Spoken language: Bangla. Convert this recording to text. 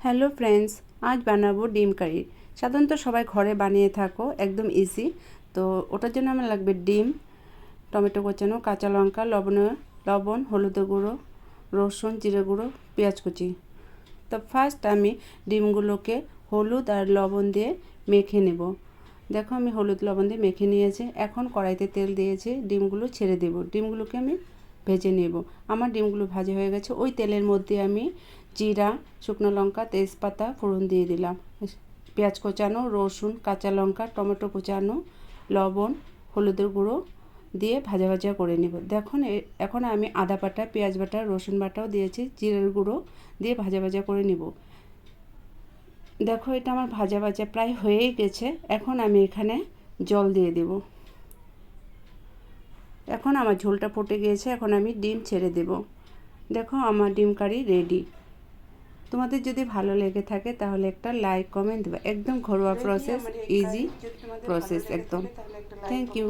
হ্যালো ফ্রেন্ডস, আজ বানাবো ডিম কারি। সাধারণত সবাই ঘরে বানিয়ে থাকো, একদম ইজি। তো ওটার জন্য আমার লাগবে ডিম, টমেটো কোচানো, কাঁচা লঙ্কা, লবণ, হলুদের গুঁড়ো, রসুন, জিরে গুঁড়ো, পেঁয়াজ কুচি। তো ফার্স্ট আমি ডিমগুলোকে হলুদ আর লবণ দিয়ে মেখে নেব। দেখো আমি হলুদ লবণ দিয়ে মেখে নিয়েছি। এখন কড়াইতে তেল দিয়েছি, ডিমগুলো ছেড়ে দেব। ডিমগুলোকে আমি ভেজে নেব। আমার ডিমগুলো ভাজা হয়ে গেছে। ওই তেলের মধ্যে আমি জিরা, শুকনো লঙ্কা, তেজপাতা ফোড়ন দিয়ে দিলাম। পেঁয়াজ কোচানো, রসুন, কাঁচা লঙ্কা, টমেটো কোচানো, লবণ, হলুদের গুঁড়ো দিয়ে ভাজা ভাজা করে নেব। দেখুন এখন আমি আদা বাটা, পেঁয়াজ বাটা, রসুন বাটাও দিয়েছি, জিরের গুঁড়ো দিয়ে ভাজা ভাজা করে নেব। দেখো এটা আমার ভাজা ভাজা প্রায় হয়েই গেছে। এখন আমি এখানে জল দিয়ে দেব। এখন আমার ঝোলটা ফুটে গিয়েছে। এখন আমি ডিম ছেড়ে দেব। দেখো আমার ডিম কারি রেডি। তোমাদের যদি ভালো লেগে থাকে তাহলে একটা লাইক কমেন্ট দেবে। একদম ঘরোয়া প্রসেস, ইজি প্রসেস একদম। Thank you.